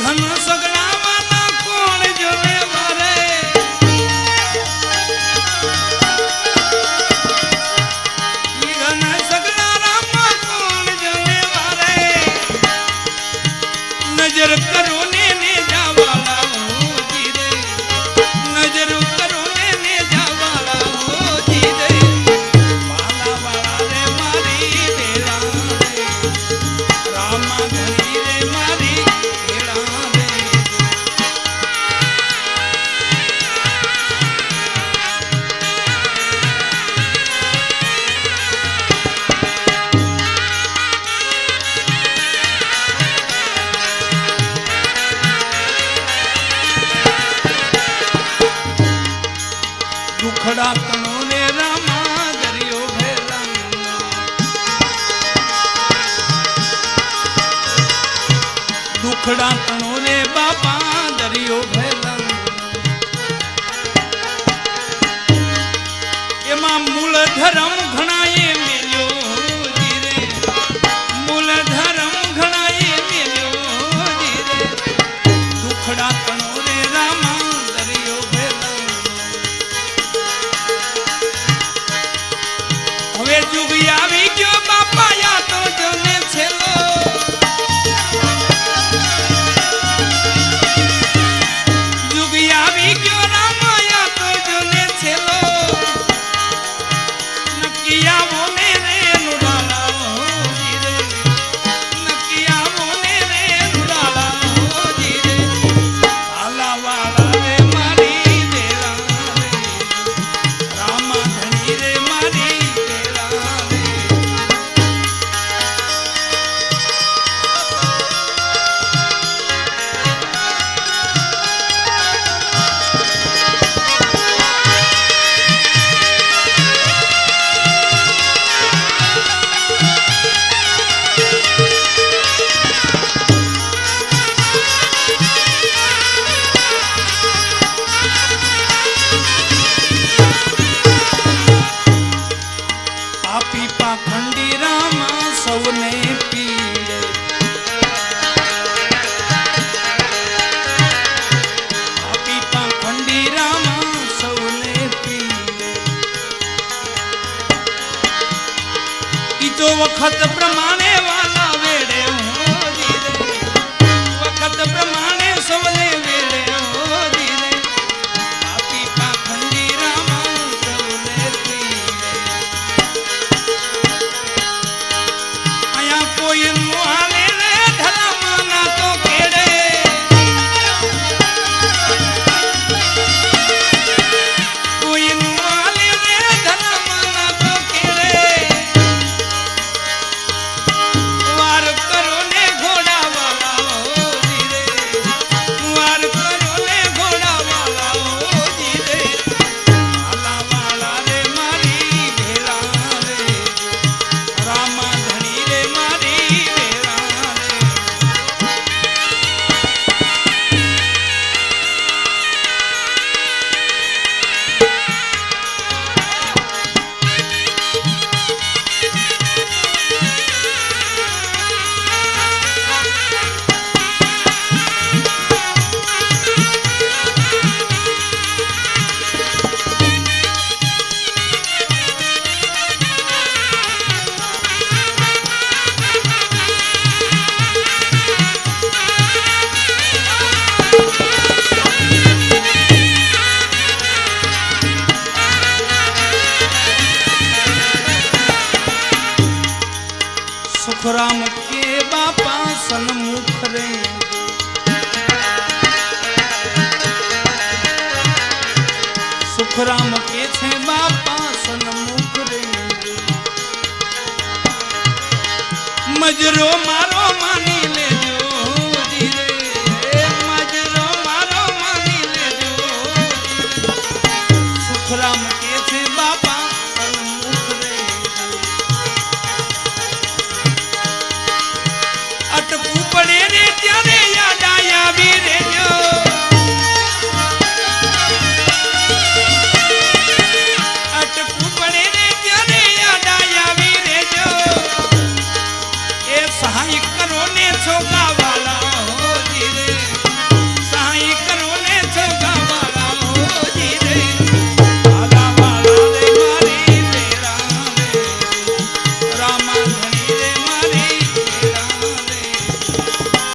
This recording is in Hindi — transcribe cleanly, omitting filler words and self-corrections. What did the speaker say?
घन सगड़ा वाला कौन जोने वाले घन सगड़ा रामा कौन जोने वाले नजर करो ने जावाला हो जी रे नजर करो ने जावाला हो जी रे बाला बाला रे मारी बेला रे रामा धनी रे मारी दुखड़ा तनो रे रामा दरियो भेला दुखड़ा तनो रे बापा दरियो भेला एमा मूल धर्म घणाए मेल्यो जी रे मूल धर्म घणाए मेल्यो जी रे दुखड़ा तनो रे रामा दरियो भेला હવે जुग આવી ગયો બાપા યા તો જોને છેલો जुग આવી ગયો રામા યા તો જોને છેલો નકિયા બોને રે નુડાલા હો જી રે નકિયા બોને રે નુડાલા હો જી રે આલા વાળા રે મારી બેલા રે રામા ધણી રે મારી पाखंडी रामा सौने पीड़े पापी पाखंडी रामा सौने पीड़े ई तो वखत प्रमाणे वाला वेड़े हो जी रे वखत प्रमाणे सौने वेड़े हो जी रे पापी पाखंडी रामा सौने पीड़े कोई मुहाले रे धर्माना तो केड़े कोई मुहाले रे धर्माना तो केड़े वार करो ने घोड़ा वाला हो जी रे वार करो ने घोड़ा वाला हो जी रे आला वाला रे मारी भेला रे रामा धनी रे मारी सुखराम के बापा सन्मुख रे सुखराम के छे बापा सन्मुख रे मजरो मार